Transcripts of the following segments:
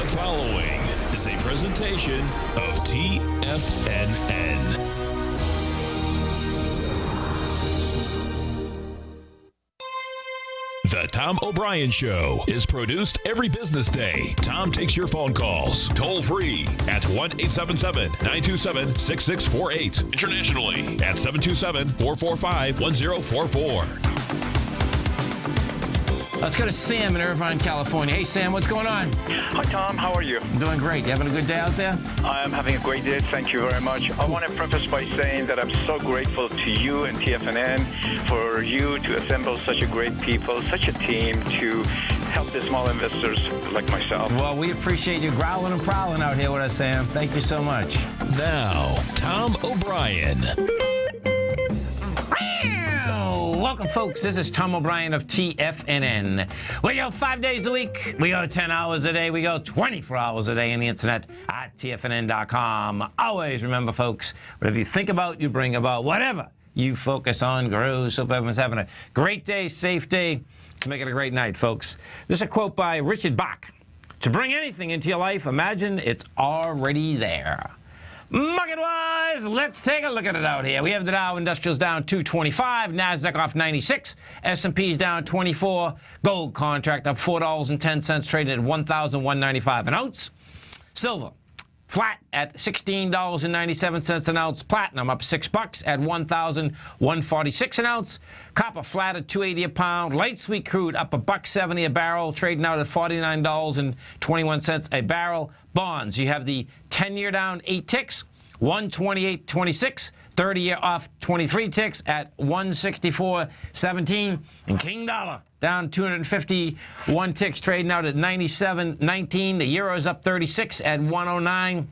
following is a presentation of TFNN. The Tom O'Brien Show is produced every business day. Tom takes your phone calls toll free at 1-877-927-6648. Internationally at 727-445-1044. Let's go to Sam in Irvine, California. Hey, Sam, what's going on? Hi, Tom. How are you? Doing great. You having a good day out there? I'm having a great day. Thank you very much. I want to preface by saying that I'm so grateful to you and TFNN for you to assemble such a great people, such a team to help the small investors like myself. Well, we appreciate you growling and prowling out here with us, Sam. Thank you so much. Now, Tom O'Brien. Welcome, folks. This is Tom O'Brien of TFNN. We go 5 days a week. We go 10 hours a day. We go 24 hours a day on the internet at TFNN.com. Always remember, folks, whatever you think about, you bring about. Whatever you focus on grows. Hope everyone's having a great day, safe day. Let's make it a great night, folks. This is a quote by Richard Bach. To bring anything into your life, imagine it's already there. Market-wise, let's take a look at it out here. We have the Dow Industrials down 225, NASDAQ off 96, S&P's down 24, gold contract up $4.10, trading at $1,195 an ounce. Silver flat at $16.97 an ounce. Platinum up $6 at $1,146 an ounce. Copper flat at $2.80 a pound. Light sweet crude up $1.70 a barrel, trading out at $49.21 a barrel. Bonds, you have the 10-year down 8 ticks, 128.26. 30-year off 23 ticks at 164.17. And King Dollar down 251 ticks, trading out at 97.19. The Euro's up 36 at 109.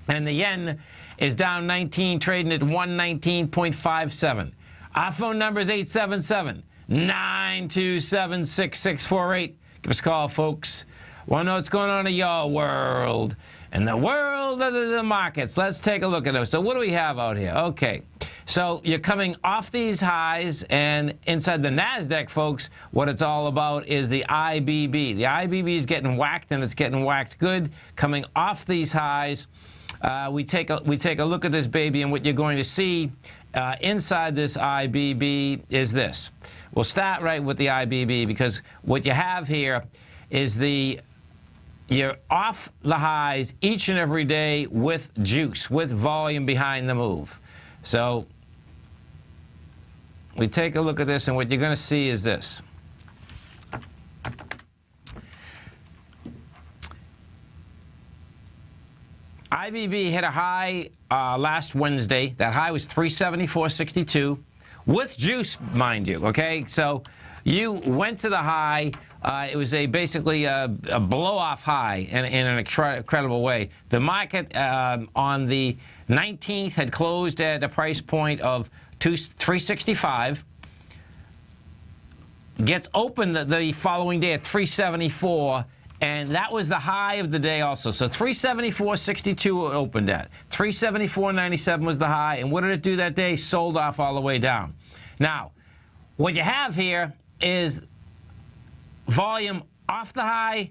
And the Yen is down 19, trading at 119.57. Our phone number is 877-927-6648. Give us a call, folks. Want to know what's going on in your world? In the world of the markets, let's take a look at those. So what do we have out here? Okay, so you're coming off these highs, and inside the NASDAQ, folks, what it's all about is the IBB. The IBB is getting whacked, and it's getting whacked good. Coming off these highs, we take a look at this baby, and what you're going to see inside this IBB is this. We'll start right with the IBB, because what you have here is you're off the highs each and every day with juice, with volume behind the move. So we take a look at this, and what you're going to see is this. IBB hit a high last Wednesday. That high was 374.62 with juice, mind you, okay? So you went to the high. It was basically a blow-off high in an incredible way. The market on the 19th had closed at a price point of 365. Gets open the following day at 374, and that was the high of the day also. So 374.62 opened at. 374.97 was the high, and what did it do that day? Sold off all the way down. Now, what you have here is volume off the high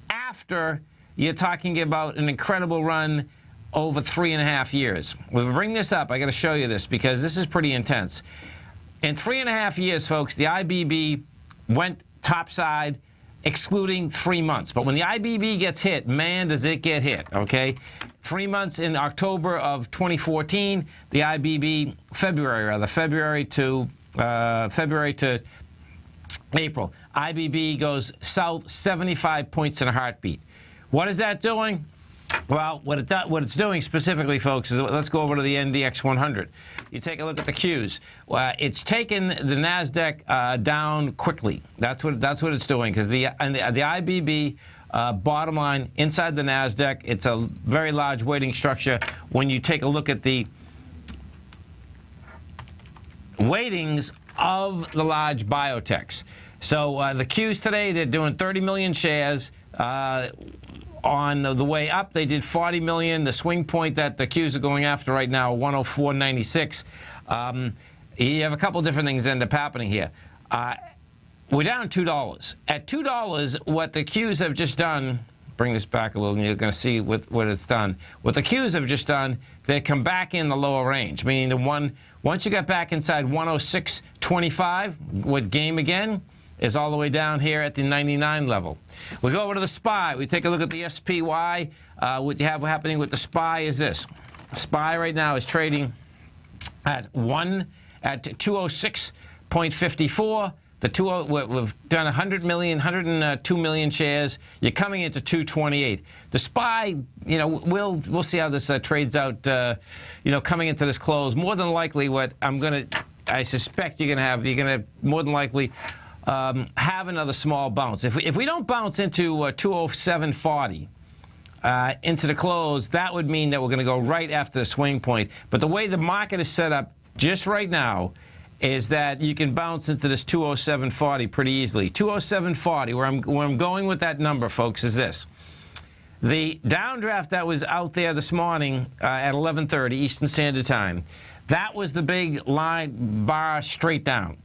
after you're talking about an incredible run over 3.5 years. When we bring this up, I got to show you this, because this is pretty intense. In 3.5 years, folks, the IBB went topside, excluding 3 months. But when the IBB gets hit, man, does it get hit, okay? 3 months in October of 2014, the IBB, February to April. IBB goes south 75 points in a heartbeat. What is that doing? Well, what it's doing specifically, folks, is let's go over to the NDX 100. You take a look at the Qs. It's taken the NASDAQ down quickly. That's what it's doing, because the IBB bottom line inside the NASDAQ, it's a very large weighting structure. When you take a look at the weightings of the large biotechs. So the Qs today, they're doing 30 million shares. On the way up, they did 40 million. The swing point that the Qs are going after right now, 104.96. You have a couple different things end up happening here. We're down $2. At $2, what the Qs have just done bring this back a little, and you're going to see what it's done. What the Qs have just done, they come back in the lower range, meaning once you got back inside 106.25 with game again, is all the way down here at the 99 level. We go over to the SPY. We take a look at the SPY. What you have happening with the SPY is this. SPY right now is trading at 206.54. We've done 102 million shares. You're coming into 228. The SPY, we'll see how this trades out. Coming into this close, more than likely, I suspect you're gonna more than likely have another small bounce. If we don't bounce into 207.40 into the close, that would mean that we're going to go right after the swing point. But the way the market is set up just right now is that you can bounce into this 207.40 pretty easily. 207.40, where I'm going with that number, folks, is this. The downdraft that was out there this morning at 11:30 Eastern Standard Time, that was the big line bar straight down.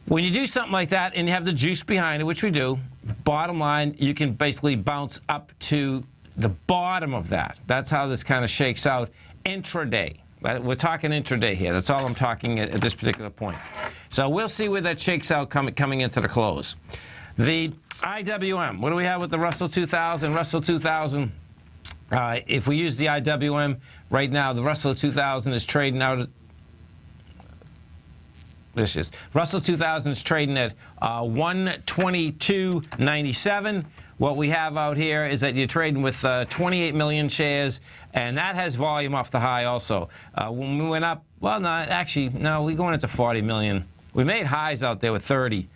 When you do something like that and you have the juice behind it, which we do, bottom line, you can basically bounce up to the bottom of that. That's how this kind of shakes out intraday. We're talking intraday here. That's all I'm talking at this particular point. So we'll see where that shakes out coming into the close. The IWM, what do we have with the Russell 2000? Russell 2000, if we use the IWM right now, the Russell 2000 is trading out. Russell 2000 is trading at 122.97. What we have out here is that you're trading with 28 million shares, and that has volume off the high also. When we went up, well, no, actually, no, we're going into 40 million. We made highs out there with 30.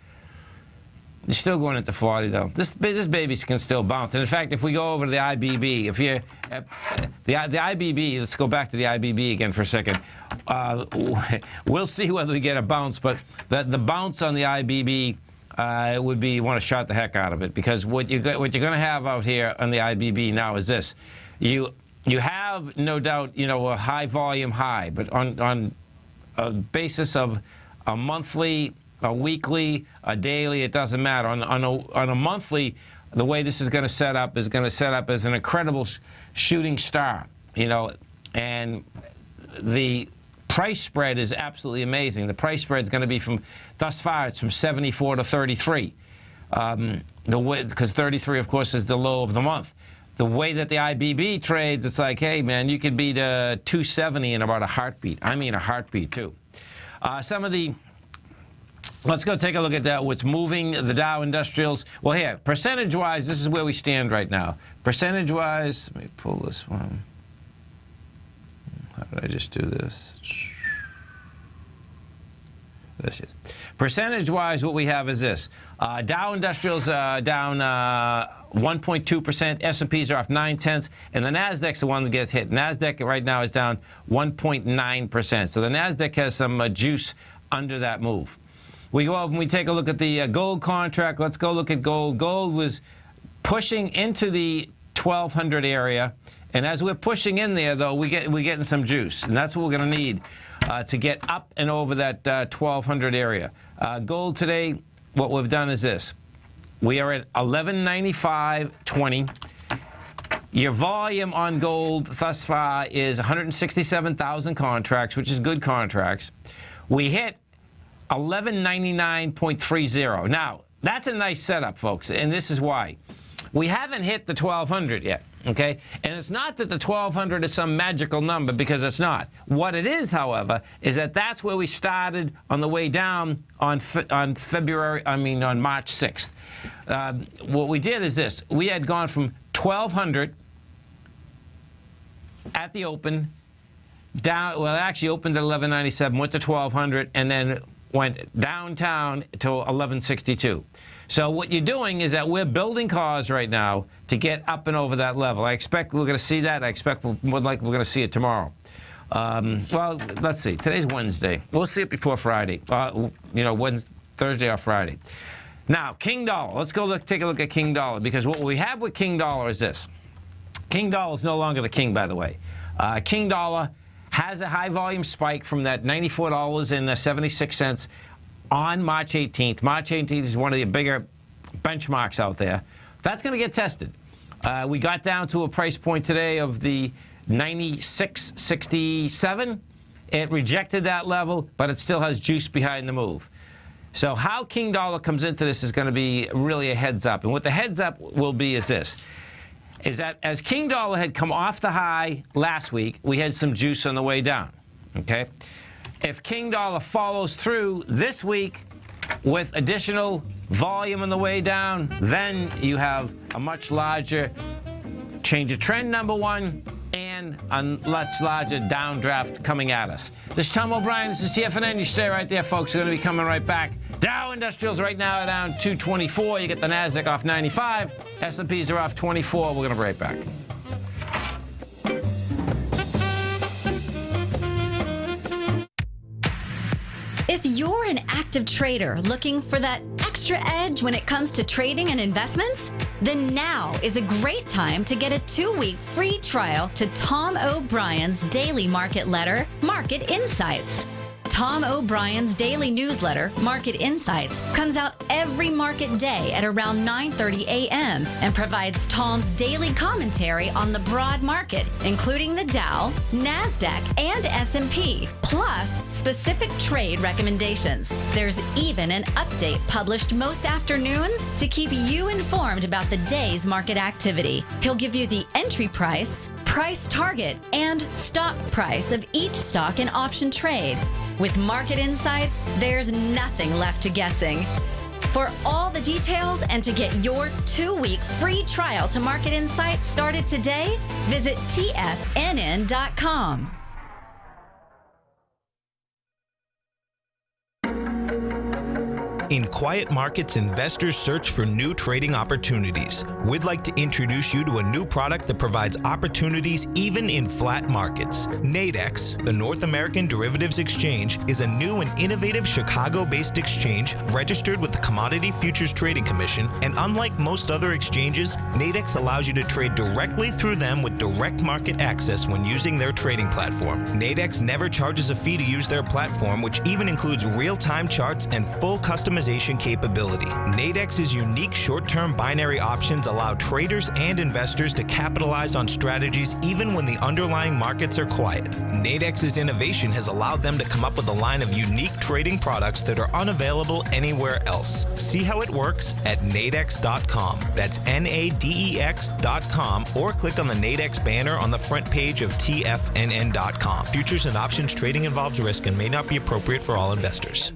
You're still going into 40, though. This baby can still bounce. And in fact, if we go over to the IBB, if you're the IBB, let's go back to the IBB again for a second. We'll see whether we get a bounce, but the bounce on the IBB would be, you want to shot the heck out of it, because what you're going to have out here on the IBB now is this. You have, no doubt, a high volume high, but on a basis of a monthly, a weekly, a daily, it doesn't matter. On a monthly, the way this is going to set up is going to set up as an incredible shooting star, and the price spread is absolutely amazing. The price spread is going to be thus far, it's from 74 to 33. Because 33, of course, is the low of the month. The way that the IBB trades, it's like, hey, man, you could be to 270 in about a heartbeat. I mean a heartbeat, too. Let's go take a look at that. What's moving the Dow Industrials? Well, here, percentage-wise, this is where we stand right now. Percentage-wise, let me pull this one. How did I just do this? This is percentage-wise. What we have is this: Dow Industrials down 1.2%. S&Ps are off 0.9, and the Nasdaq's the one that gets hit. Nasdaq right now is down 1.9%. So the Nasdaq has some juice under that move. We go up and we take a look at the gold contract. Let's go look at gold. Gold was pushing into the 1,200 area, and as we're pushing in there, though, we're getting some juice, and that's what we're going to need to get up and over that 1,200 area. Gold today, what we've done is this: we are at 1195.20. Your volume on gold thus far is 167,000 contracts, which is good contracts. We hit 1199.30. Now, that's a nice setup, folks, and this is why. We haven't hit the 1,200 yet, okay? And it's not that the 1,200 is some magical number, because it's not. What it is, however, is that that's where we started on the way down on March 6th. What we did is this. We had gone from 1,200 at the open down, well, it actually opened at 1197, went to 1,200, and then went downtown to 1162. So what you're doing is that we're building cars right now to get up and over that level. I expect we're going to see that. I expect we're going to see it tomorrow. Well, let's see. Today's Wednesday. We'll see it before Friday. Wednesday, Thursday or Friday. Now, King Dollar. Let's go take a look at King Dollar, because what we have with King Dollar is this. King Dollar is no longer the king, by the way. King Dollar has a high volume spike from that $94.76 on March 18th. March 18th is one of the bigger benchmarks out there. That's going to get tested. We got down to a price point today of the 96.67. It rejected that level, but it still has juice behind the move. So how King Dollar comes into this is going to be really a heads up. And what the heads up will be is this, is that as King Dollar had come off the high last week, we had some juice on the way down, okay? If King Dollar follows through this week with additional volume on the way down, then you have a much larger change of trend, number one, and a much larger downdraft coming at us. This is Tom O'Brien. This is TFNN. You stay right there, folks. We're going to be coming right back. Dow Industrials right now are down 224. You get the NASDAQ off 95. S&Ps are off 24. We're going to be right back. If you're an active trader looking for that extra edge when it comes to trading and investments, then now is a great time to get a 2-week free trial to Tom O'Brien's daily market letter, Market Insights. Tom O'Brien's daily newsletter, Market Insights, comes out every market day at around 9:30 a.m. and provides Tom's daily commentary on the broad market, including the Dow, NASDAQ, and S&P, plus specific trade recommendations. There's even an update published most afternoons to keep you informed about the day's market activity. He'll give you the entry price, price target, and stop price of each stock and option trade. With Market Insights, there's nothing left to guessing. For all the details and to get your 2-week free trial to Market Insights started today, visit TFNN.com. In quiet markets, investors search for new trading opportunities. We'd like to introduce you to a new product that provides opportunities even in flat markets. Nadex, the North American Derivatives Exchange, is a new and innovative Chicago-based exchange registered with the Commodity Futures Trading Commission, and unlike most other exchanges, Nadex allows you to trade directly through them with direct market access when using their trading platform. Nadex never charges a fee to use their platform, which even includes real-time charts and full customization capability. Nadex's unique short-term binary options allow traders and investors to capitalize on strategies even when the underlying markets are quiet. Nadex's innovation has allowed them to come up with a line of unique trading products that are unavailable anywhere else. See how it works at nadex.com. That's NADEX.com, or click on the Nadex banner on the front page of TFNN.com. Futures and options trading involves risk and may not be appropriate for all investors.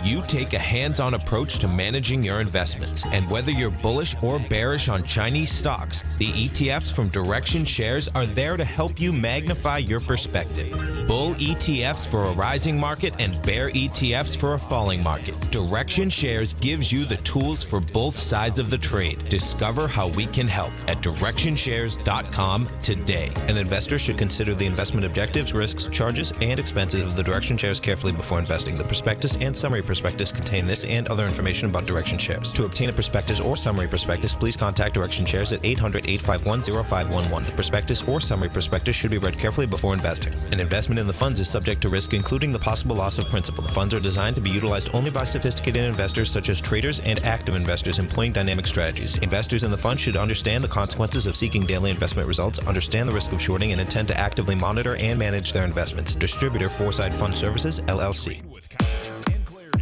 You take a hands-on approach to managing your investments, and whether you're bullish or bearish on Chinese stocks, the ETFs from Direction Shares are there to help you magnify your perspective. Bull ETFs for a rising market and bear ETFs for a falling market. Direction Shares gives you the tools for both sides of the trade. Discover how we can help at DirectionShares.com today. An investor should consider the investment objectives, risks, charges, and expenses of the Direction Shares carefully before investing. The prospectus and summary prospectus contain this and other information about Direction Shares. To obtain a prospectus or summary prospectus, please contact Direction Shares at 800-851-0511. The prospectus or summary prospectus should be read carefully before investing. An investment in the funds is subject to risk, including the possible loss of principal. The funds are designed to be utilized only by sophisticated investors such as traders and active investors employing dynamic strategies. Investors in the fund should understand the consequences of seeking daily investment results, understand the risk of shorting, and intend to actively monitor and manage their investments. Distributor Foresight Fund Services, LLC.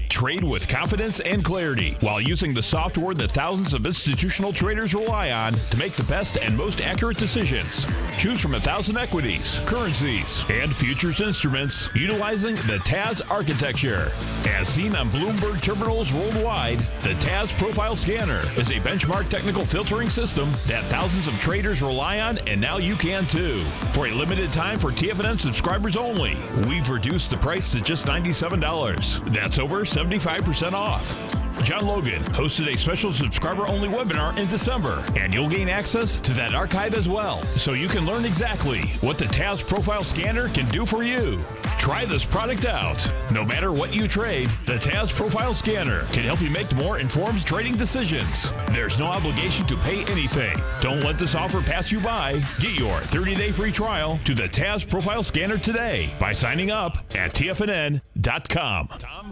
Trade with confidence and clarity while using the software that thousands of institutional traders rely on to make the best and most accurate decisions. Choose from 1,000 equities, currencies, and futures instruments utilizing the TAS architecture. As seen on Bloomberg terminals worldwide, the TAS Profile Scanner is a benchmark technical filtering system that thousands of traders rely on, and now you can too. For a limited time for TFNN subscribers only, we've reduced the price to just $97. That's over 75% off. John Logan hosted a special subscriber-only webinar in December, and you'll gain access to that archive as well, so you can learn exactly what the TAS Profile Scanner can do for you. Try this product out. No matter what you trade, the TAS Profile Scanner can help you make more informed trading decisions. There's no obligation to pay anything. Don't let this offer pass you by. Get your 30-day free trial to the TAS Profile Scanner today by signing up at TFNN.com. Tom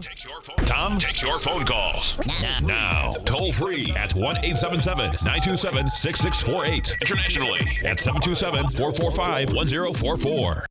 takes your phone calls. Now, toll free at 1-877-927-6648. Internationally at 727-445-1044.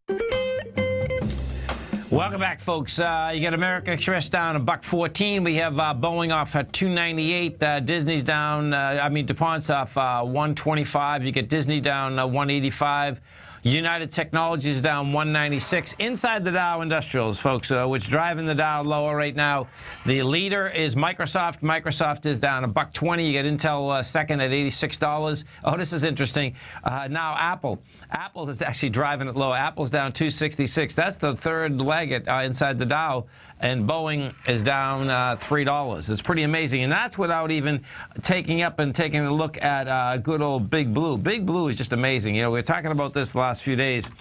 Welcome back, folks. You got American Express down $1.14. We have Boeing off at $298. Disney's down. DuPont's off $125. You get Disney down $185. United Technologies down $196. Inside the Dow Industrials, folks, which driving the Dow lower right now. The leader is Microsoft. Microsoft is down $1.20. You get Intel second at $86. Oh, this is interesting. Now Apple. Apple is actually driving it low. Apple's down $266. That's the third leg inside the Dow. And Boeing is down $3. It's pretty amazing. And that's without even taking a look at good old Big Blue. Big Blue is just amazing. You know, we were talking about this the last few days,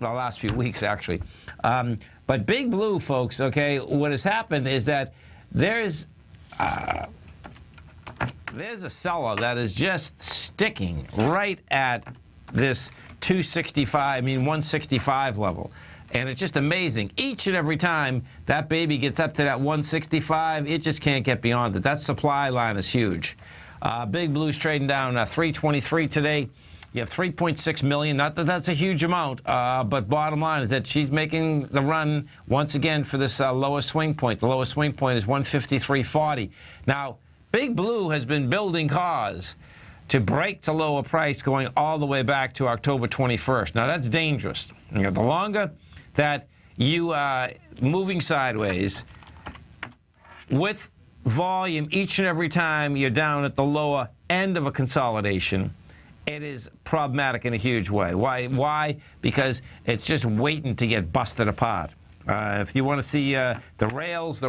well, last few weeks, actually. But Big Blue, folks, okay, what has happened is that there's a seller that is just sticking right at this 165 level. And it's just amazing. Each and every time that baby gets up to that 165, it just can't get beyond it. That supply line is huge. Big Blue's trading down 323 today. You have 3.6 million. Not that that's a huge amount, but bottom line is that she's making the run once again for this lowest swing point. The lowest swing point is 153.40. Now, Big Blue has been building cars to break to lower price going all the way back to October 21st. Now, that's dangerous. You know, the longer that you moving sideways with volume each and every time you're down at the lower end of a consolidation, it is problematic in a huge way. Why? Because it's just waiting to get busted apart. If you want to see the rails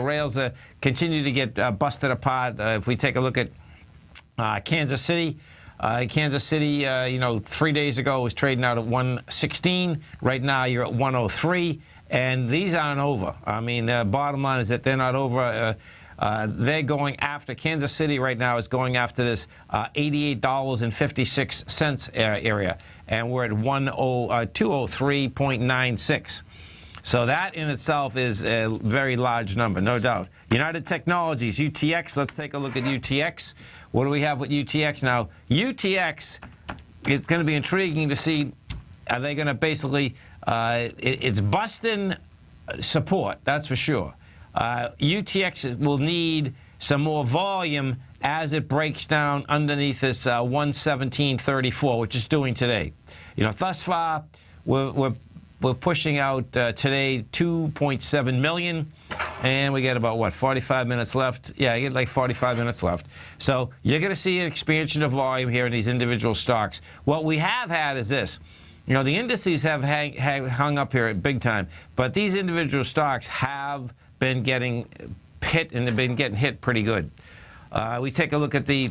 continue to get busted apart. If we take a look at Kansas City, 3 days ago was trading out at 116. Right now you're at 103, and these aren't over. I mean, bottom line is that they're not over. They're going after Kansas City right now is going after this $88.56 area, and we're at 203.96. So that in itself is a very large number, no doubt. United Technologies, UTX. Let's take a look at UTX. What do we have with UTX now? UTX, it's going to be intriguing to see. Are they going to basically, it's busting support, that's for sure. UTX will need some more volume as it breaks down underneath this 117.34, which it's doing today. You know, thus far, we're pushing out today 2.7 million. And we get about, 45 minutes left? Yeah, you get like 45 minutes left. So you're going to see an expansion of volume here in these individual stocks. What we have had is this. You know, the indices have hung up here big time, but these individual stocks have been getting hit, and they've been getting hit pretty good. We take a look at the...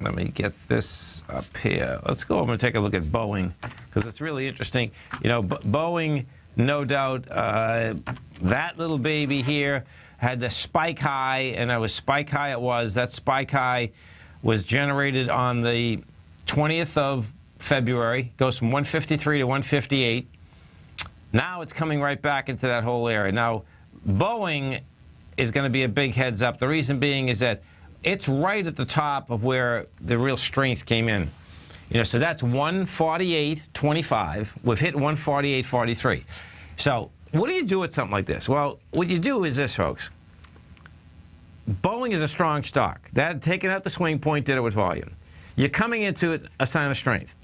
Let me get this up here. Let's go over and take a look at Boeing, because it's really interesting. You know, Boeing, no doubt, that little baby here had the spike high, and that spike high was generated on the 20th of February, goes from 153 to 158. Now it's coming right back into that whole area. Now, Boeing is going to be a big heads up. The reason being is that it's right at the top of where the real strength came in. You know, so that's 148.25. We've hit 148.43. So what do you do with something like this? Well, what you do is this, folks. Boeing is a strong stock. That taking out the swing point did it with volume. You're coming into it a sign of strength.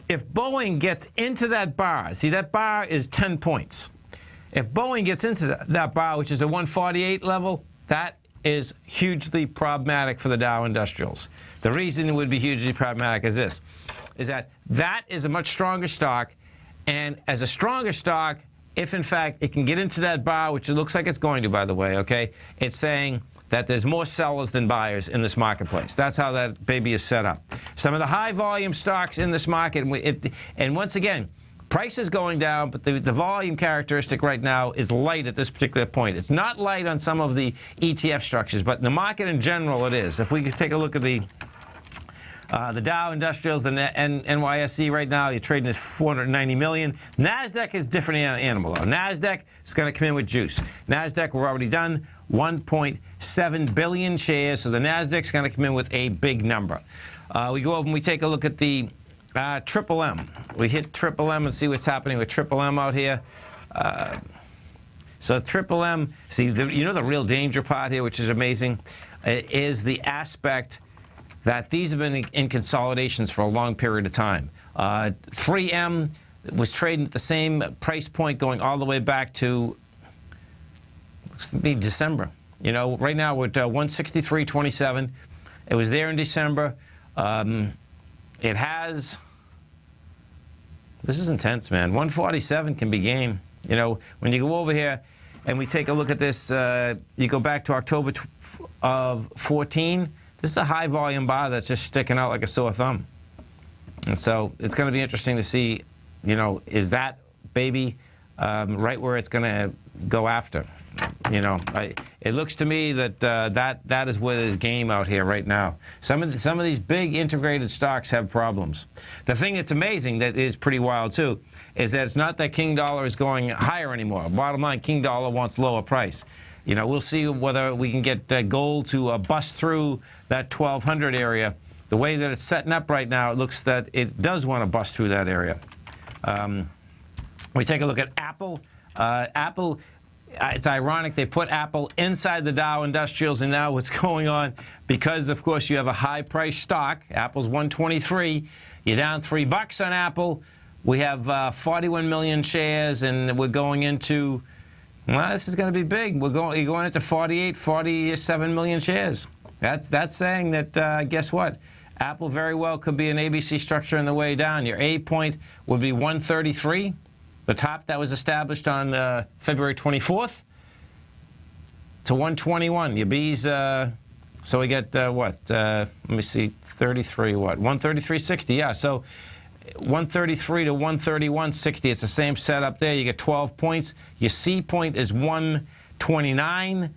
If Boeing gets into that bar, see that bar is 10 points. If Boeing gets into that bar, which is the 148 level, that is hugely problematic for the Dow Industrials. The reason it would be hugely problematic is this, is that is a much stronger stock, and as a stronger stock, if in fact it can get into that bar, which it looks like it's going to, by the way, okay, it's saying that there's more sellers than buyers in this marketplace. That's how that baby is set up. Some of the high volume stocks in this market, and once again, price is going down, but the volume characteristic right now is light at this particular point. It's not light on some of the ETF structures, but in the market in general it is. If we could take a look at the Dow Industrials, the NYSE right now, you're trading at 490 million. NASDAQ is a different animal, though. NASDAQ is going to come in with juice. NASDAQ, we're already done, 1.7 billion shares, so the NASDAQ's going to come in with a big number. We go over and we take a look at the Triple M. We hit Triple M and see what's happening with Triple M out here. So Triple M, see, you know the real danger part here, which is amazing, is the aspect that these have been in consolidations for a long period of time. 3M was trading at the same price point going all the way back to December. You know, right now we're at 163.27. It was there in December. It has, this is intense, man. 147 can be game. You know, when you go over here and we take a look at this, you go back to October of 14. This is a high volume bar that's just sticking out like a sore thumb. And so it's going to be interesting to see, you know, is that baby right where it's going to go after? You know, it looks to me that that is where there's game out here right now. Some of these big integrated stocks have problems. The thing that's amazing that is pretty wild too is that it's not that King Dollar is going higher anymore. Bottom line, King Dollar wants lower price. You know, we'll see whether we can get gold to bust through that 1200 area. The way that it's setting up right now, it looks that it does want to bust through that area. We take a look at Apple. Apple, it's ironic they put Apple inside the Dow Industrials, and now what's going on, because of course you have a high price stock. Apple's 123. You're down $3 on Apple. We have 41 million shares, and we're going into, well, this is going to be big. You're going into 47 million shares. That's saying that, guess what? Apple very well could be an ABC structure on the way down. Your A point would be 133, the top that was established on February 24th, to 121. Your B's, so we get what? Let me see, 33, what? 133.60, yeah. So 133 to 131.60. It's the same setup there. You get 12 points. Your C point is 129.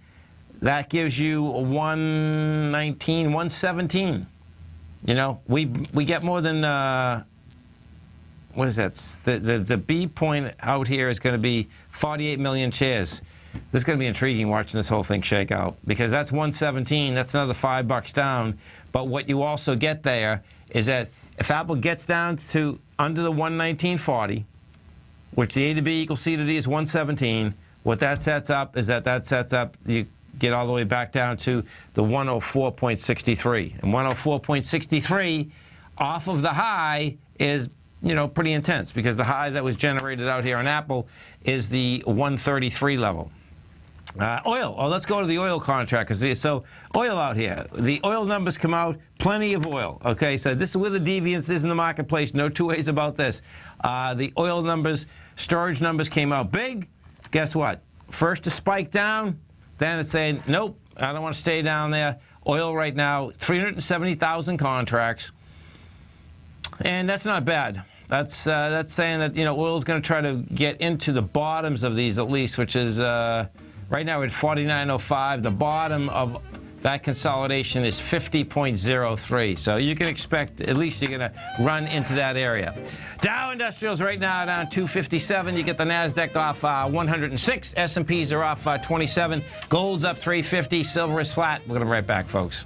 That gives you 119, 117. You know, we get more than, what is that? The B point out here is going to be 48 million shares. This is going to be intriguing watching this whole thing shake out, because that's 117. That's another $5 down. But what you also get there is that if Apple gets down to under the 119.40, which the A to B equals C to D is 117, what that sets up is that sets up, you get all the way back down to the 104.63. And 104.63 off of the high is, you know, pretty intense, because the high that was generated out here on Apple is the 133 level. Oil. Oh, let's go to the oil contract. So oil out here. The oil numbers come out. Plenty of oil. Okay, so this is where the deviance is in the marketplace. No two ways about this. The oil numbers, storage numbers came out big. Guess what? First to spike down. Then it's saying, nope, I don't want to stay down there. Oil right now, 370,000 contracts. And that's not bad. That's saying that, you know, oil's going to try to get into the bottoms of these at least, which is right now we're at 49.05. The bottom of that consolidation is 50.03. So you can expect at least you're going to run into that area. Dow Industrials right now down 257. You get the NASDAQ off 106. S&Ps are off 27. Gold's up 350. Silver is flat. We're going to be right back, folks.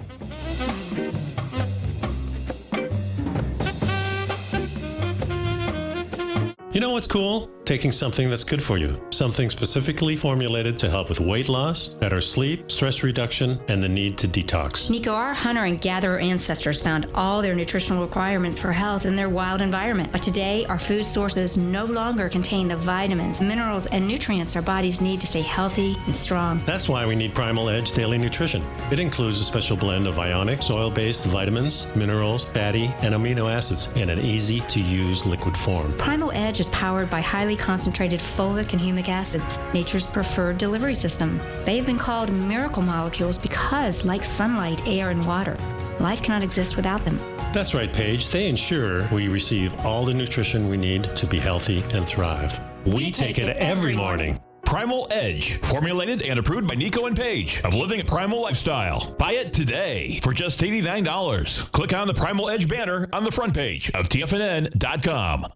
You know what's cool? Taking something that's good for you. Something specifically formulated to help with weight loss, better sleep, stress reduction, and the need to detox. Nico, our hunter and gatherer ancestors found all their nutritional requirements for health in their wild environment. But today, our food sources no longer contain the vitamins, minerals, and nutrients our bodies need to stay healthy and strong. That's why we need Primal Edge Daily Nutrition. It includes a special blend of ionic, soil-based vitamins, minerals, fatty, and amino acids in an easy-to-use liquid form. Primal Edge which is powered by highly concentrated fulvic and humic acids, nature's preferred delivery system. They have been called miracle molecules because, like sunlight, air, and water, life cannot exist without them. That's right, Paige. They ensure we receive all the nutrition we need to be healthy and thrive. We take it every morning. Primal Edge, formulated and approved by Nico and Paige of Living a Primal Lifestyle. Buy it today for just $89. Click on the Primal Edge banner on the front page of TFNN.com.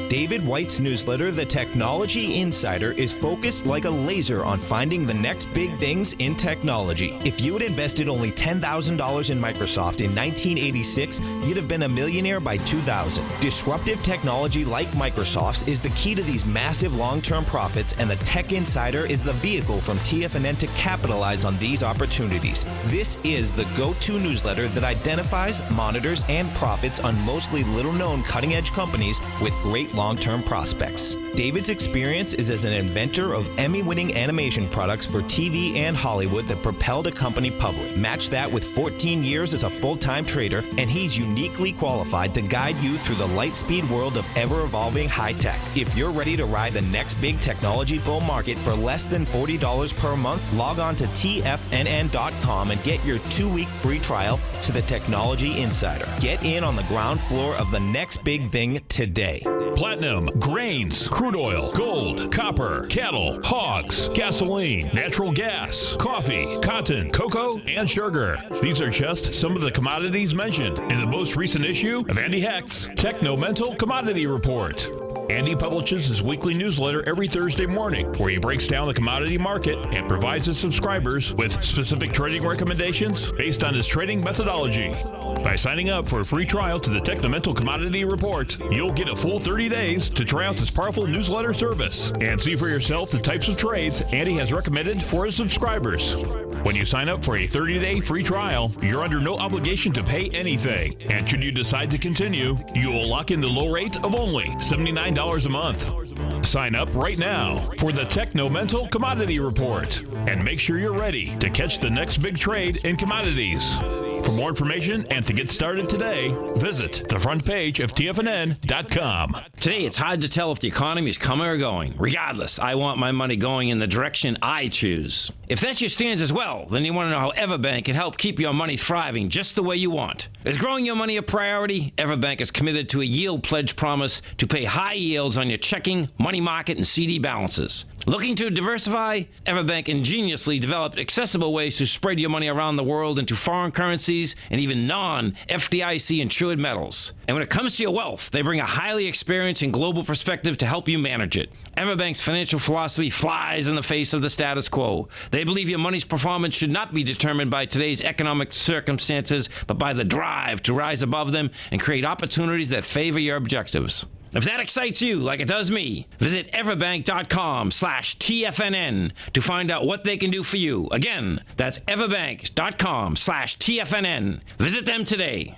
David White's newsletter, The Technology Insider, is focused like a laser on finding the next big things in technology. If you had invested only $10,000 in Microsoft in 1986, you'd have been a millionaire by 2000. Disruptive technology like Microsoft's is the key to these massive long-term profits, and the Tech Insider is the vehicle from TFNN to capitalize on these opportunities. This is the go-to newsletter that identifies, monitors, and profits on mostly little-known cutting-edge companies with great long-term prospects. David's experience is as an inventor of Emmy-winning animation products for TV and Hollywood that propelled a company public. Match that with 14 years as a full-time trader, and he's uniquely qualified to guide you through the light-speed world of ever-evolving high-tech. If you're ready to ride the next big technology bull market for less than $40 per month, log on to TFNN.com and get your 2-week free trial to the Technology Insider. Get in on the ground floor of the next big thing today. Platinum, grains, crude oil, gold, copper, cattle, hogs, gasoline, natural gas, coffee, cotton, cocoa, and sugar. These are just some of the commodities mentioned in the most recent issue of Andy Hecht's Techno-Mental Commodity Report. Andy publishes his weekly newsletter every Thursday morning, where he breaks down the commodity market and provides his subscribers with specific trading recommendations based on his trading methodology. By signing up for a free trial to the Techno-Mental Commodity Report, you'll get a full 30 days to try out this powerful newsletter service and see for yourself the types of trades Andy has recommended for his subscribers. When you sign up for a 30-day free trial, you're under no obligation to pay anything. And should you decide to continue, you will lock in the low rate of only $79 a month. Sign up right now for the Techno-Mental Commodity Report and make sure you're ready to catch the next big trade in commodities. For more information and to get started today, visit the front page of TFNN.com. Today, it's hard to tell if the economy is coming or going. Regardless, I want my money going in the direction I choose. If that's your stance as well, then you want to know how Everbank can help keep your money thriving just the way you want. Is growing your money a priority? Everbank is committed to a yield pledge promise to pay high yields on your checking, money market, and CD balances. Looking to diversify? Everbank ingeniously developed accessible ways to spread your money around the world into foreign currencies and even non-FDIC insured metals. And when it comes to your wealth, they bring a highly experienced and global perspective to help you manage it. Everbank's financial philosophy flies in the face of the status quo. They believe your money's performance should not be determined by today's economic circumstances, but by the drive to rise above them and create opportunities that favor your objectives. If that excites you like it does me, visit everbank.com/TFNN to find out what they can do for you. Again, that's everbank.com/TFNN. Visit them today.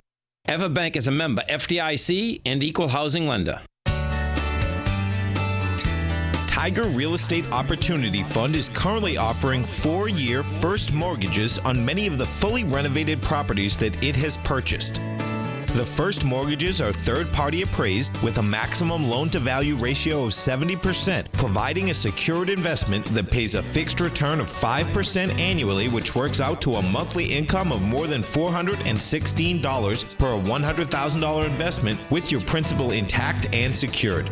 Everbank is a member FDIC and equal housing lender. Tiger Real Estate Opportunity Fund is currently offering 4-year first mortgages on many of the fully renovated properties that it has purchased. The first mortgages are third-party appraised with a maximum loan-to-value ratio of 70%, providing a secured investment that pays a fixed return of 5% annually, which works out to a monthly income of more than $416 per $100,000 investment with your principal intact and secured.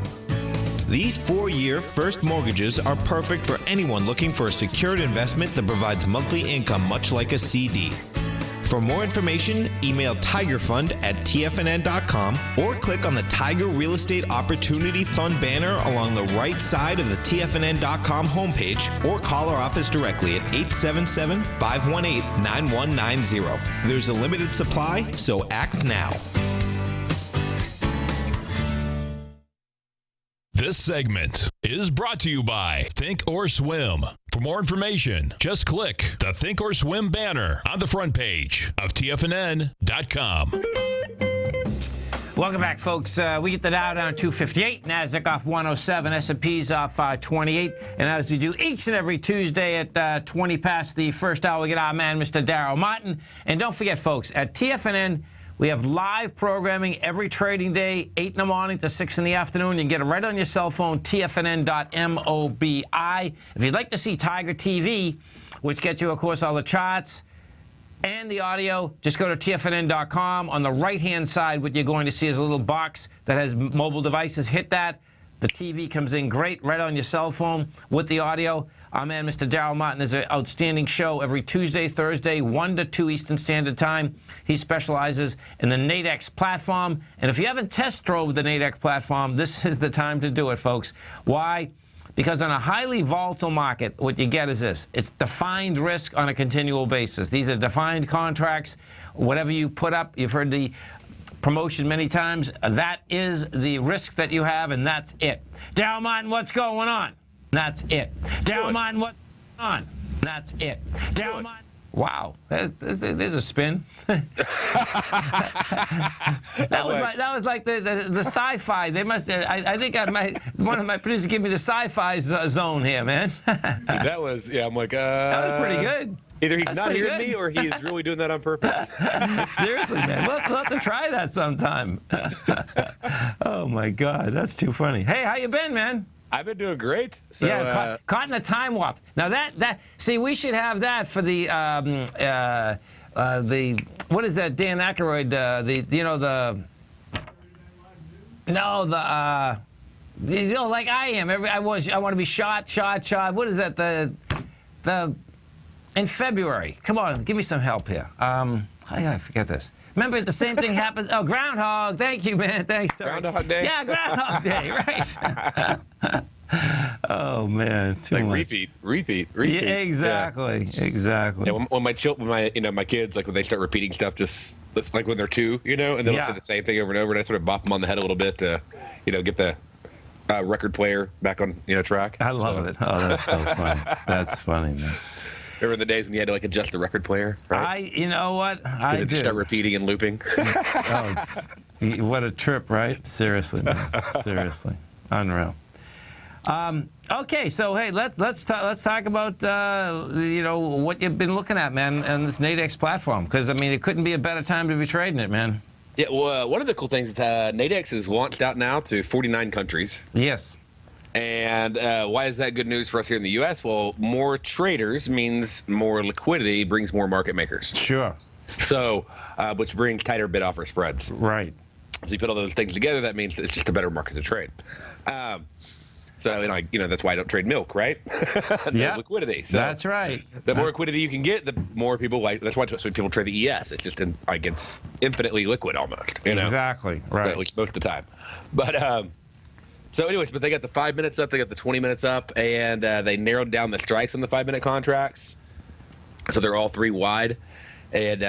These 4-year first mortgages are perfect for anyone looking for a secured investment that provides monthly income much like a CD. For more information, email tigerfund@tfnn.com or click on the Tiger Real Estate Opportunity Fund banner along the right side of the tfnn.com homepage, or call our office directly at 877-518-9190. There's a limited supply, so act now. This segment is brought to you by Think or Swim. For more information, just click the Think or Swim banner on the front page of TFNN.com. Welcome back, folks. We get the Dow down 258, NASDAQ off 107, S&P's off 28. And as we do each and every Tuesday at 20 past the first hour, we get our man, Mr. Darryl Martin. And don't forget, folks, at TFNN, We have live programming every trading day, 8 in the morning to 6 in the afternoon. You can get it right on your cell phone, tfnn.mobi. If you'd like to see Tiger TV, which gets you, of course, all the charts and the audio, just go to tfnn.com. On the right-hand side, what you're going to see is a little box that has mobile devices. Hit that. The TV comes in great right on your cell phone with the audio. Our man, Mr. Darryl Martin, is an outstanding show every Tuesday, Thursday, 1 to 2 Eastern Standard Time. He specializes in the Nadex platform. And if you haven't test drove the Nadex platform, this is the time to do it, folks. Why? Because on a highly volatile market, what you get is this. It's defined risk on a continual basis. These are defined contracts. Whatever you put up, you've heard the promotion many times. That is the risk that you have, and that's it. Darryl Martin, what's going on? That's it. Darryl Martin, what's going on? That's it. Darryl Martin. Wow, there's a spin. that was like the sci-fi. They must. I think one of my producers gave me the sci-fi zone here, man. That was I'm like that was pretty good. Either he's not hearing me or he is really doing that on purpose. Seriously, man. We'll have to try that sometime. Oh, my God. That's too funny. Hey, how you been, man? I've been doing great. So, caught in the time warp. Now, see, we should have that for the what is that, Dan Aykroyd, like I am. I want to be shot. What is that, in February. Come on, give me some help here. I forget this. Remember, the same thing happens. Oh, Groundhog. Thank you, man. Thanks. Sorry. Groundhog Day. Yeah, Groundhog Day. Right. Oh man, too like much. Repeat. Yeah, exactly. Yeah. Exactly. Yeah, when my kids, like when they start repeating stuff, just that's like when they're 2, and they'll say the same thing over and over, and I sort of bop them on the head a little bit to, get the record player back on track. I love it. Oh, that's so funny. That's funny, man. Remember the days when you had to adjust the record player, right? You know what? I did. Start repeating and looping. Oh, what a trip, right? Seriously, man. Seriously, unreal. Okay, so hey, let's talk about what you've been looking at, man, on this Nadex platform, because it couldn't be a better time to be trading it, man. Yeah, well, one of the cool things is Nadex is launched out now to 49 countries. Yes. And why is that good news for us here in the U.S.? Well, more traders means more liquidity, brings more market makers. Sure. So, which brings tighter bid-offer spreads. Right. So you put all those things together, that means that it's just a better market to trade. So that's why I don't trade milk, right? Yeah. Liquidity. So that's right. The more liquidity you can get, the more people like. That's why people trade the ES. It's just it's infinitely liquid almost. Exactly. Right. So at least most of the time. But so anyways, but they got the 5 minutes up, they got the 20 minutes up, and they narrowed down the strikes on the 5-minute contracts. So they're all 3 wide. And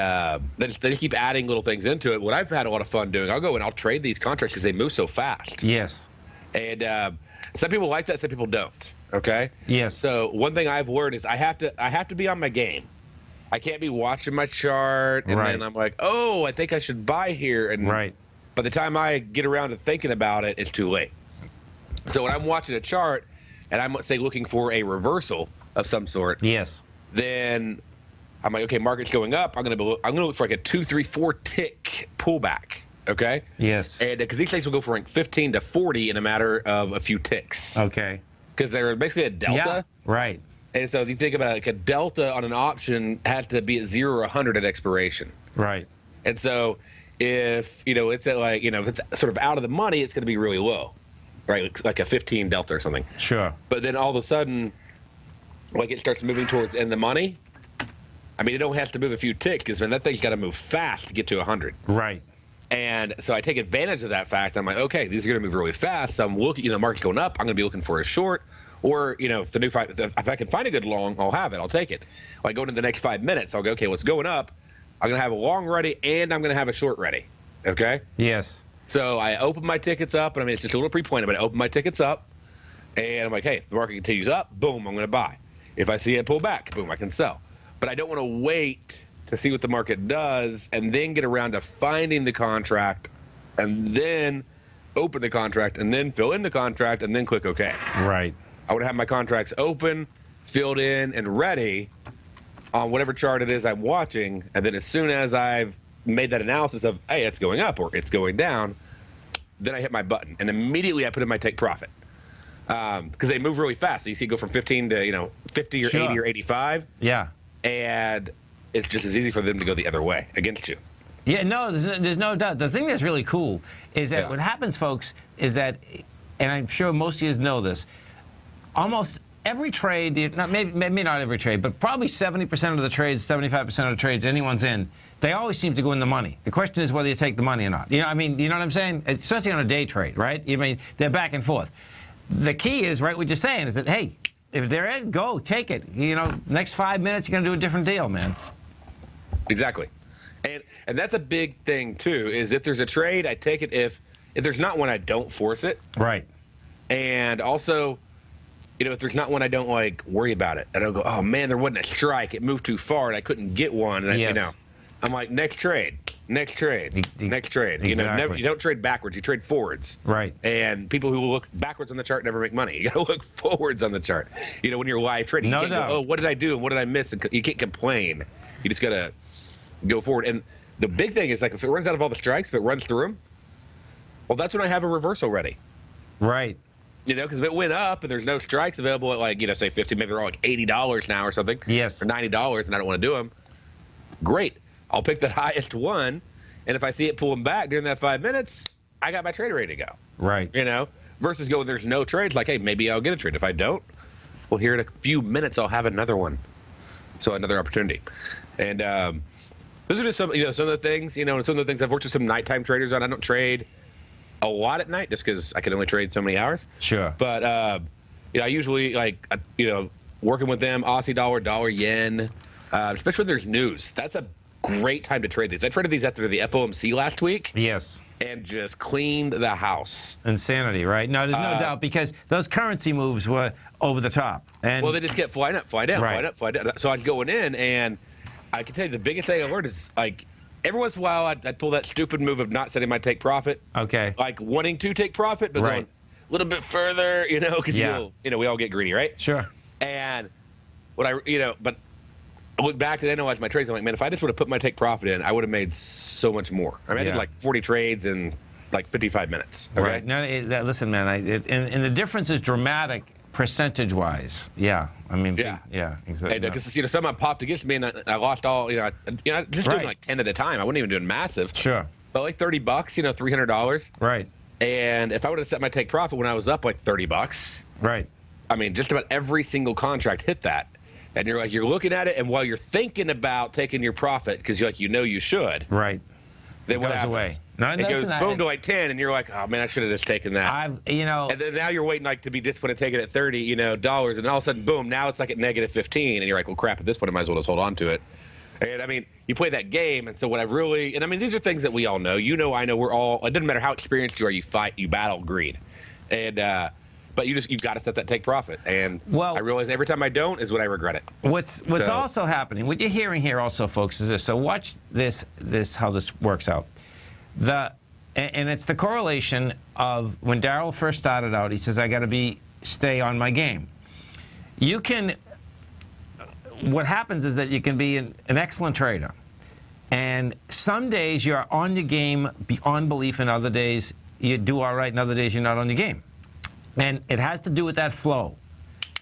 they keep adding little things into it. What I've had a lot of fun doing, I'll go and I'll trade these contracts because they move so fast. Yes. And some people like that, some people don't. Okay. Yes. So one thing I've learned is I have to be on my game. I can't be watching my chart and then I'm like, oh, I think I should buy here. And by the time I get around to thinking about it, it's too late. So when I'm watching a chart and I'm, say, looking for a reversal of some sort, yes, then I'm like, okay, market's going up. I'm gonna look for like a 2, 3, 4 tick pullback. Okay. Yes. And because these things will go from like 15 to 40 in a matter of a few ticks. Okay. Because they're basically a delta. Yeah. Right. And so if you think about it, like a delta on an option had to be at 0 or 100 at expiration. Right. And so if it's at like if it's sort of out of the money, it's going to be really low, right? Like a 15 delta or something. Sure. But then all of a sudden, like it starts moving towards in the money. It don't have to move a few ticks because that thing's got to move fast to get to 100. Right. And so I take advantage of that fact. I'm like, okay, these are going to move really fast. So I'm looking, the market's going up. I'm going to be looking for a short, or if I can find a good long, I'll have it. I'll take it. Like going into the next 5 minutes, I'll go, okay, what's going up? I'm going to have a long ready, and I'm going to have a short ready. Okay. Yes. So I open my tickets up, and it's just a little pre-pointed, but I open my tickets up, and I'm like, hey, if the market continues up, boom, I'm going to buy. If I see it pull back, boom, I can sell. But I don't want to wait to see what the market does and then get around to finding the contract and then open the contract and then fill in the contract and then click OK. Right. I want to have my contracts open, filled in, and ready on whatever chart it is I'm watching. And then as soon as I've made that analysis of, hey, it's going up or it's going down, then I hit my button and immediately I put in my take profit. Because they move really fast. So you see it go from 15 to 50 or 80 or 85. Yeah. And it's just as easy for them to go the other way against you. Yeah, no, there's no doubt. The thing that's really cool is that what happens, folks, is that, and I'm sure most of you know this, almost every trade, maybe not every trade, but probably 70% of the trades, 75% of the trades anyone's in, they always seem to go in the money. The question is whether you take the money or not. You know what I'm saying? Especially on a day trade, right? I mean, they're back and forth. The key is, right, what you're saying is that, hey, if they're in, go, take it. Next 5 minutes, you're going to do a different deal, man. Exactly. And that's a big thing, too, is if there's a trade, I take it. If there's not one, I don't force it. Right. And also, if there's not one, I don't, worry about it. I don't go, oh, man, there wasn't a strike. It moved too far, and I couldn't get one. And I'm like, next trade. Next trade. Exactly. You don't trade backwards. You trade forwards. Right. And people who look backwards on the chart never make money. You got to look forwards on the chart. When you're live trading, you can't go, oh, what did I do and what did I miss? And you can't complain. You just got to go forward. And the big thing is, if it runs out of all the strikes, if it runs through them, well, that's when I have a reversal ready. Right. Because if it went up and there's no strikes available at say 50, maybe they're all $80 now or something. Yes. Or $90, and I don't want to do them. Great. I'll pick the highest one, and if I see it pulling back during that 5 minutes, I got my trade ready to go. Right. Versus going, there's no trades, hey, maybe I'll get a trade. If I don't, well, here in a few minutes, I'll have another one. So another opportunity. And those are just some of the things, some of the things I've worked with some nighttime traders on. I don't trade a lot at night just because I can only trade so many hours. Sure. But, I usually, working with them, Aussie dollar, dollar yen, especially when there's news. That's a great time to trade these. I traded these after the FOMC last week. Yes. And just cleaned the house. Insanity, right? No, there's no doubt, because those currency moves were over the top. And well, they just kept flying up, flying down, flying up, flying down. So I was going in, and I can tell you the biggest thing I learned is, every once in a while, I'd pull that stupid move of not setting my take profit. Okay. Wanting to take profit, but going a little bit further, because we all get greedy, right? Sure. And but I look back and analyze my trades. I'm like, man, if I just would have put my take profit in, I would have made so much more. I did 40 trades in 55 minutes. Okay? Right. No, listen, man, and the difference is dramatic percentage-wise. Yeah. I mean, yeah, exactly. Because someone popped against me and I lost all. Just doing 10 at a time. I wasn't even doing massive. Sure. But $30, $300. Right. And if I would have set my take profit when I was up $30. Right. I mean, just about every single contract hit that. And you're looking at it, and while you're thinking about taking your profit, because you should. Right. Then what happens? Away. No, it goes boom to 10, and you're like, oh man, I should have just taken that. And then now you're waiting to be disciplined and take it at $30, dollars, and then all of a sudden, boom, now it's at negative 15, and you're like, well, crap, at this point, I might as well just hold on to it. And you play that game, and so what I really, these are things that we all know. I know, we're all. It doesn't matter how experienced you are, you fight, you battle greed, and. But you've got to set that take profit, and I realize every time I don't is when I regret it. What's also happening, what you're hearing here also, folks, is this. So watch this how this works out. And it's the correlation of when Darryl first started out. He says, I got to stay on my game. What happens is that you can be an excellent trader, and some days you're on your game beyond belief, and other days you do all right, and other days you're not on your game. And it has to do with that flow.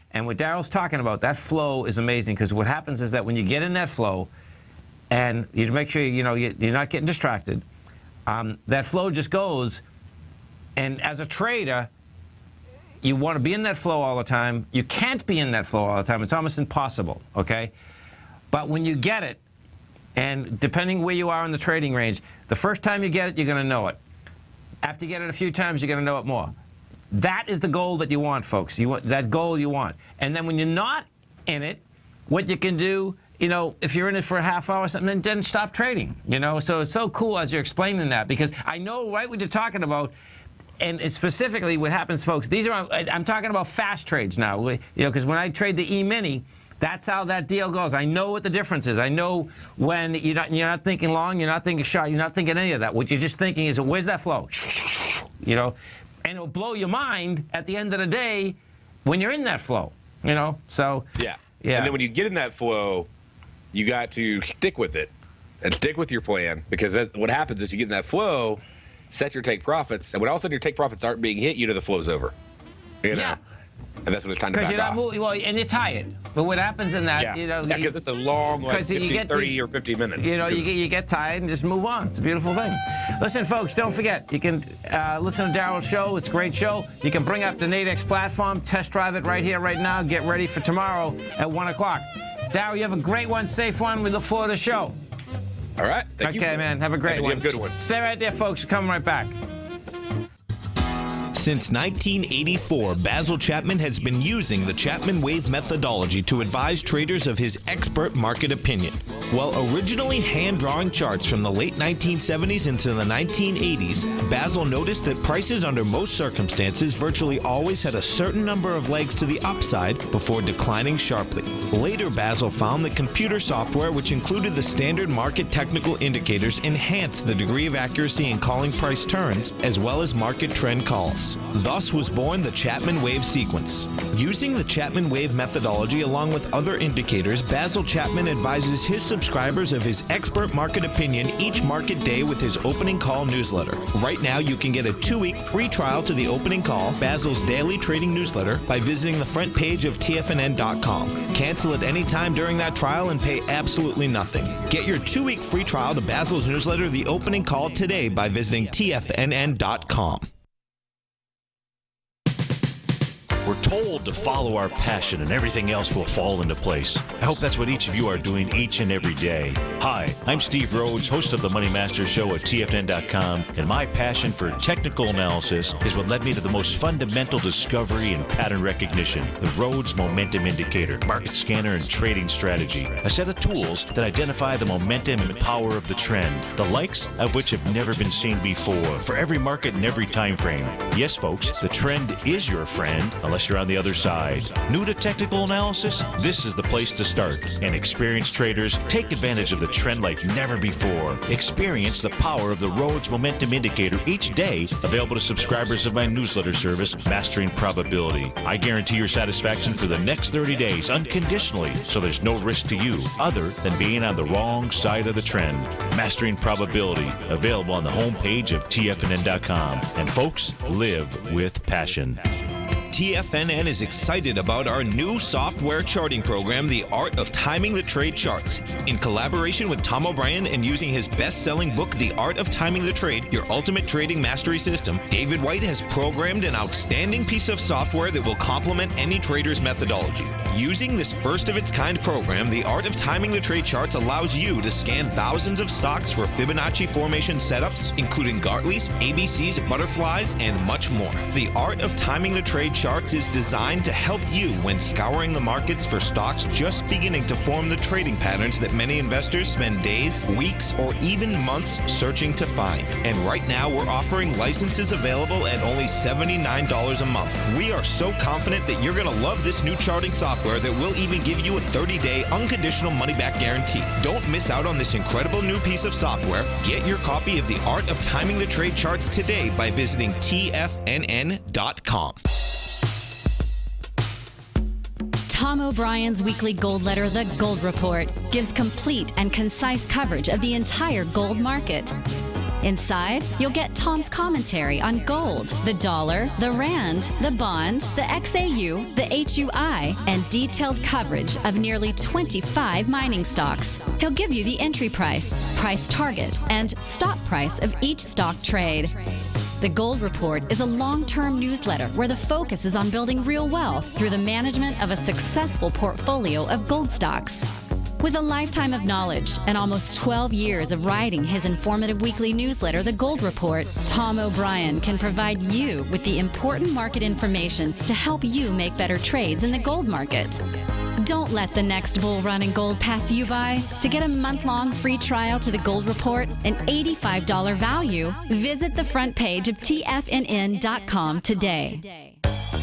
And what Darryl's talking about, that flow is amazing, because what happens is that when you get in that flow, and you make sure you're not getting distracted, that flow just goes. And as a trader, you want to be in that flow all the time. You can't be in that flow all the time. It's almost impossible, okay? But when you get it, and depending where you are in the trading range, the first time you get it, you're going to know it. After you get it a few times, you're going to know it more. That is the goal that you want, folks. You want that goal you want. And then when you're not in it, what you can do, if you're in it for a half hour or something, then stop trading. So it's so cool as you're explaining that, because I know right what you're talking about, and it's specifically what happens, folks. I'm talking about fast trades now. Because when I trade the E-mini, that's how that deal goes. I know what the difference is. I know when you're not thinking long, you're not thinking short, you're not thinking any of that. What you're just thinking is, where's that flow? And it'll blow your mind at the end of the day when you're in that flow, So yeah. And then when you get in that flow, you got to stick with it and stick with your plan, because what happens is you get in that flow, set your take profits, and when all of a sudden your take profits aren't being hit, the flow's over. You know? Yeah. And that's when it's time to back Because you're not off. moving, well, and you're tired. But what happens in that, because it's a long, like 30 or 50 minutes. You get tired and just move on. It's a beautiful thing. Listen, folks, don't forget, you can listen to Daryl's show. It's a great show. You can bring up the Nadex platform, test drive it right here, right now. Get ready for tomorrow at 1 o'clock. Daryl, you have a great one, safe one. We look forward to the show. All right. Thank you. Okay, man. Have a great one. Have a good one. Stay right there, folks. Coming right back. Since 1984, Basil Chapman has been using the Chapman Wave methodology to advise traders of his expert market opinion. While originally hand-drawing charts from the late 1970s into the 1980s, Basil noticed that prices under most circumstances virtually always had a certain number of legs to the upside before declining sharply. Later, Basil found that computer software, which included the standard market technical indicators, enhanced the degree of accuracy in calling price turns, as well as market trend calls. Thus was born the Chapman Wave sequence. Using the Chapman Wave methodology along with other indicators, Basil Chapman advises his subscribers of his expert market opinion each market day with his opening call newsletter. Right now, you can get a 2-week free trial to the opening call, Basil's daily trading newsletter, by visiting the front page of TFNN.com. Cancel at any time during that trial and pay absolutely nothing. Get your 2-week free trial to Basil's newsletter, The Opening Call, today by visiting TFNN.com. We're told to follow our passion and everything else will fall into place. I hope that's what each of you are doing each and every day. Hi, I'm Steve Rhodes, host of the Money Master Show at TFNN.com, and my passion for technical analysis is what led me to the most fundamental discovery in pattern recognition, the Rhodes Momentum Indicator, market scanner, and trading strategy. A set of tools that identify the momentum and power of the trend, the likes of which have never been seen before, for every market and every time frame. Yes, folks, the trend is your friend, unless you're on the other side. New to technical analysis? This is the place to start. And experienced traders take advantage of the trend like never before. Experience the power of the Rhodes Momentum Indicator each day, available to subscribers of my newsletter service, Mastering Probability. I guarantee your satisfaction for the next 30 days unconditionally, so there's no risk to you other than being on the wrong side of the trend. Mastering Probability, available on the homepage of TFNN.com. And folks, live with passion. TFNN is excited about our new software charting program, The Art of Timing the Trade Charts. In collaboration with Tom O'Brien and using his best-selling book, The Art of Timing the Trade, Your Ultimate Trading Mastery System, David White has programmed an outstanding piece of software that will complement any trader's methodology. Using this first-of-its-kind program, The Art of Timing the Trade Charts allows you to scan thousands of stocks for Fibonacci formation setups, including Gartley's, ABC's, butterflies, and much more. The Art of Timing the Trade Charts is designed to help you when scouring the markets for stocks just beginning to form the trading patterns that many investors spend days, weeks, or even months searching to find. And right now, we're offering licenses available at only $79 a month. We are so confident that you're going to love this new charting software that will even give you a 30-day unconditional money-back guarantee. Don't miss out on this incredible new piece of software. Get your copy of The Art of Timing the Trade Charts today by visiting TFNN.com. Tom O'Brien's weekly gold letter, The Gold Report, gives complete and concise coverage of the entire gold market. Inside, you'll get Tom's commentary on gold, the dollar, the rand, the bond, the XAU, the HUI, and detailed coverage of nearly 25 mining stocks. He'll give you the entry price, price target, and stop price of each stock trade. The Gold Report is a long-term newsletter where the focus is on building real wealth through the management of a successful portfolio of gold stocks. With a lifetime of knowledge and almost 12 years of writing his informative weekly newsletter, The Gold Report, Tom O'Brien can provide you with the important market information to help you make better trades in the gold market. Don't let the next bull run in gold pass you by. To get a month-long free trial to The Gold Report, an $85 value, visit the front page of TFNN.com today.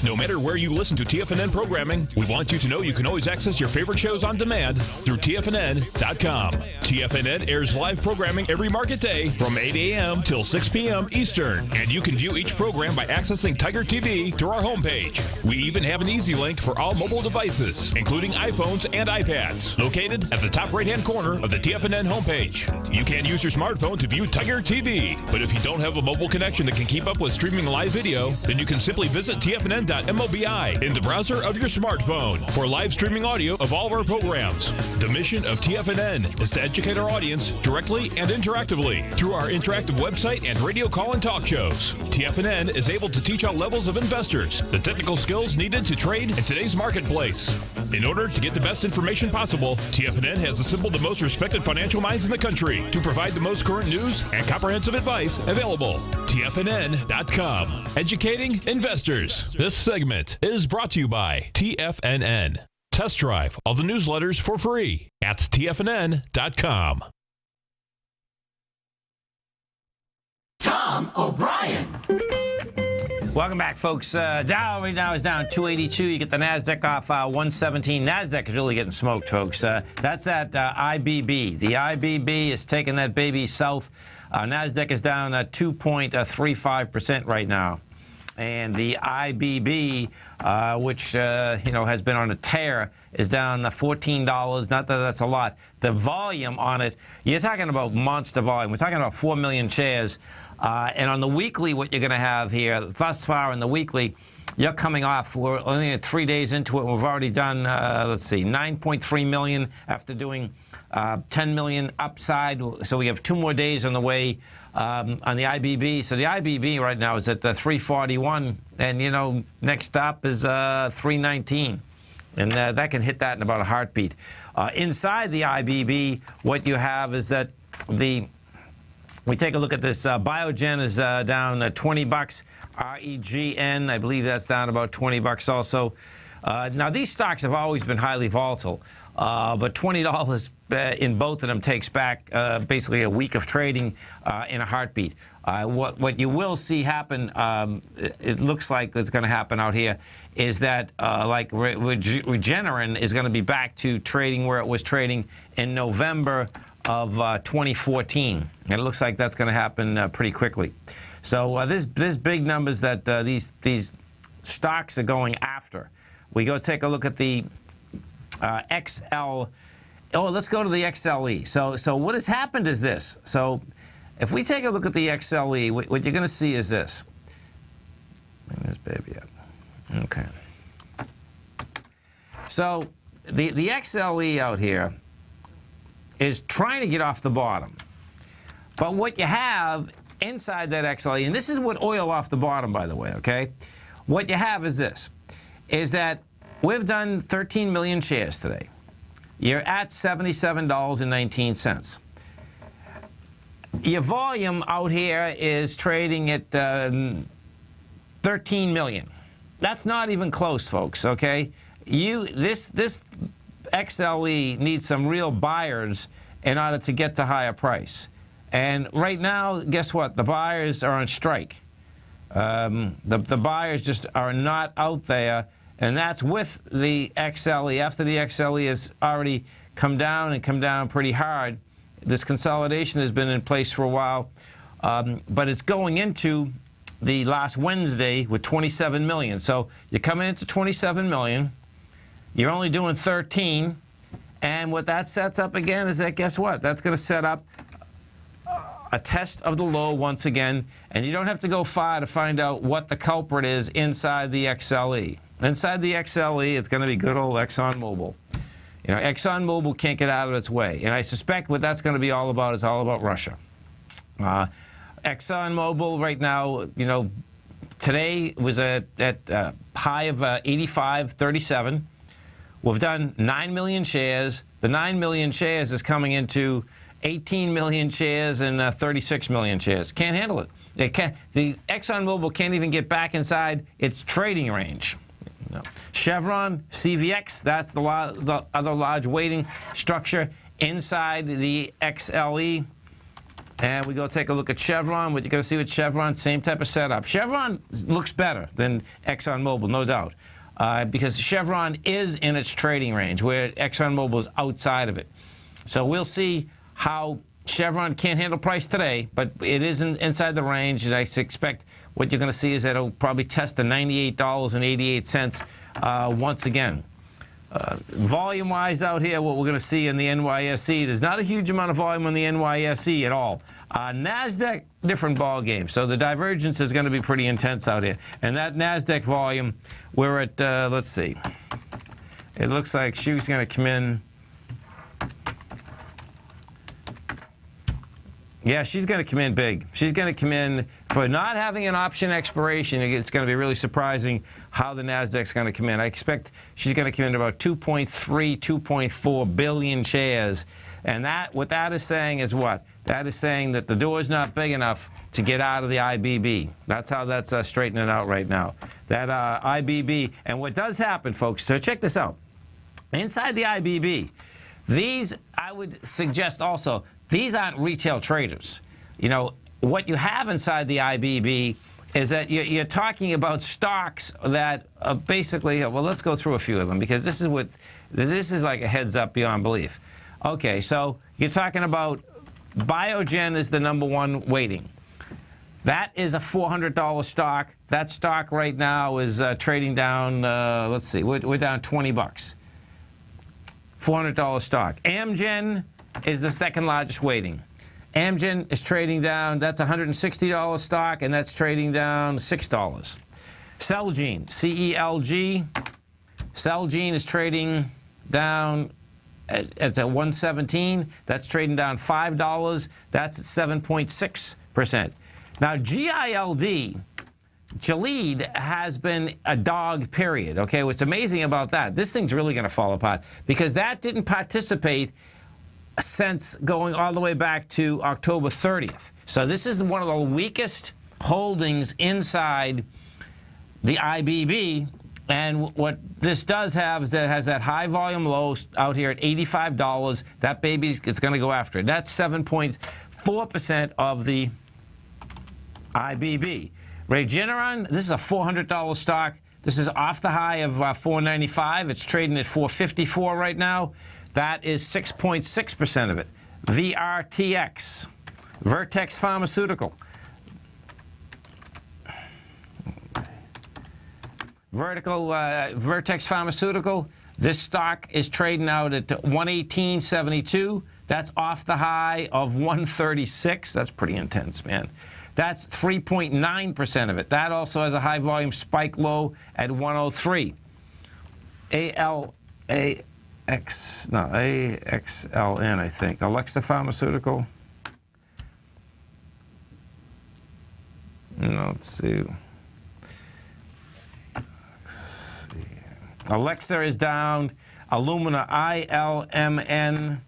No matter where you listen to TFNN programming, we want you to know you can always access your favorite shows on demand through TFNN.com. TFNN airs live programming every market day from 8 a.m. till 6 p.m. Eastern, and you can view each program by accessing Tiger TV through our homepage. We even have an easy link for all mobile devices, including iPhones and iPads, located at the top right-hand corner of the TFNN homepage. You can use your smartphone to view Tiger TV, but if you don't have a mobile connection that can keep up with streaming live video, then you can simply visit tfnn.mobi in the browser of your smartphone for live streaming audio of all of our programs. The mission of TFNN is to educate our audience directly and interactively through our interactive website and radio call and talk shows. TFNN is able to teach all levels of investors the technical skills needed to trade in today's marketplace. In order to get the best information possible, TFNN has assembled the most respected financial minds in the country to provide the most current news and comprehensive advice available. TFNN.com. Educating investors. This segment is brought to you by TFNN. Test drive all the newsletters for free at TFNN.com. Tom O'Brien. Welcome back, folks. Dow right now is down 282. You get the NASDAQ off 117. NASDAQ is really getting smoked, folks. That's that IBB. The IBB is taking that baby south. NASDAQ is down 2.35% right now. And the IBB, which has been on a tear, is down $14. Not that that's a lot. The volume on it, you're talking about monster volume. We're talking about 4 million shares. And on the weekly, what you're going to have here, thus far in the weekly, you're coming off. We're only 3 days into it. We've already done, 9.3 million after doing 10 million upside. So we have 2 more days on the way on the IBB. So the IBB right now is at 341. And, next up is 319. And that can hit that in about a heartbeat. Inside the IBB, what you have is that we take a look at this. Biogen is down 20 bucks. REGN, I believe that's down about 20 bucks also. Now, these stocks have always been highly volatile, but $20 in both of them takes back basically a week of trading in a heartbeat. What you will see happen, it looks like it's going to happen out here, is that Regeneron is going to be back to trading where it was trading in November of 2014. And it looks like that's going to happen pretty quickly. So there's big numbers that these stocks are going after. We go take a look at the XL. Oh, let's go to the XLE. So what has happened is this. So if we take a look at the XLE, what you're going to see is this. Bring this baby up. Okay. So the XLE out here is trying to get off the bottom. But what you have inside that XLE, and this is what oil off the bottom, by the way, okay? What you have is this, is that we've done 13 million shares today. You're at $77.19. Your volume out here is trading at 13 million. That's not even close, folks, okay? This XLE needs some real buyers in order to get to higher price. And right now, guess what? The buyers are on strike. The buyers just are not out there, and that's with the XLE. After the XLE has already come down and come down pretty hard, this consolidation has been in place for a while, but it's going into the last Wednesday with 27 million. So you're coming into 27 million. You're only doing 13. And what that sets up again is that, guess what? That's going to set up a test of the low once again. And you don't have to go far to find out what the culprit is inside the XLE. Inside the XLE, it's going to be good old ExxonMobil. ExxonMobil can't get out of its way. And I suspect what that's going to be all about is all about Russia. ExxonMobil right now, today was at a high of 85.37. We've done 9 million shares. The 9 million shares is coming into 18 million shares and 36 million shares. Can't handle it. The ExxonMobil can't even get back inside its trading range. No. Chevron, CVX, that's the other large weighting structure inside the XLE. And we go take a look at Chevron. What you're going to see with Chevron, same type of setup. Chevron looks better than ExxonMobil, no doubt, because Chevron is in its trading range, where ExxonMobil is outside of it. So we'll see how Chevron can't handle price today, but it is inside the range, and I expect what you're going to see is that it'll probably test the $98.88 once again. Volume-wise out here, what we're going to see in the NYSE, there's not a huge amount of volume on the NYSE at all. NASDAQ, different ball game. So the divergence is going to be pretty intense out here. And that NASDAQ volume, we're at, let's see. It looks like she's going to come in. Yeah, she's going to come in big. She's going to come in for not having an option expiration. It's going to be really surprising how the NASDAQ's going to come in. I expect she's going to come in about 2.3, 2.4 billion shares. And that, what that is saying is what? That is saying that the door is not big enough to get out of the IBB. That's how that's straightening out right now. That IBB, and what does happen, folks, so check this out. Inside the IBB, these, I would suggest also, these aren't retail traders. You know, what you have inside the IBB is that you're talking about stocks that basically, well, let's go through a few of them because this is like a heads up beyond belief. Okay, so you're talking about Biogen is the #1 weighting. That is a $400 stock. That stock right now is trading down, let's see, we're down 20 bucks. $400 stock. Amgen is the second largest weighting. Amgen is trading down, that's a $160 stock, and that's trading down $6. Celgene, C-E-L-G, Celgene is trading down at a 117. That's trading down $5. That's at 7.6%. Now, GILD, Gilead has been a dog, period. Okay, what's amazing about that, this thing's really going to fall apart because that didn't participate since going all the way back to October 30th. So this is one of the weakest holdings inside the IBB. And what this does have is that it has that high volume low out here at $85. That baby is going to go after it. That's 7.4% of the IBB. Regeneron, this is a $400 stock. This is off the high of $495. It's trading at $454 right now. That is 6.6% of it. VRTX, Vertex Pharmaceutical. Vertex Pharmaceutical, this stock is trading out at 118.72. That's off the high of 136. That's pretty intense, man. That's 3.9% of it. That also has a high volume spike low at 103. AXLN, I think. Alexa Pharmaceutical. Let's see. Alexa is down. Illumina, ILMN.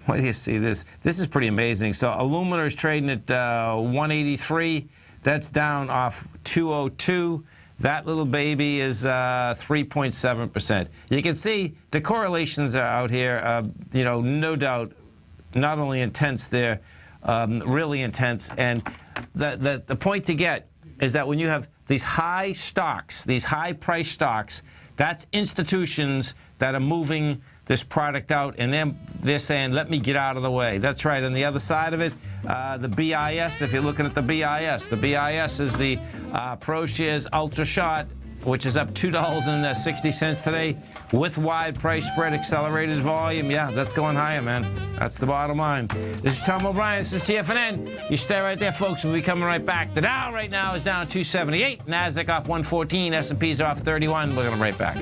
Why do you see this? This is pretty amazing. So Illumina is trading at 183. That's down off 202. That little baby is 3.7%. You can see the correlations are out here. You know, no doubt, not only intense, they're really intense. And the point to get is that when you have these high stocks, these high price stocks, that's institutions that are moving this product out, and they're saying, let me get out of the way. That's right. On the other side of it, the BIS, if you're looking at the BIS is the ProShares Ultra Short, which is up $2.60 today with wide price spread, accelerated volume. Yeah, that's going higher, man. That's the bottom line. This is Tom O'Brien. This is TFNN. You stay right there, folks. We'll be coming right back. The Dow right now is down 278. NASDAQ off 114. S&P's off 31. We're going to be right back.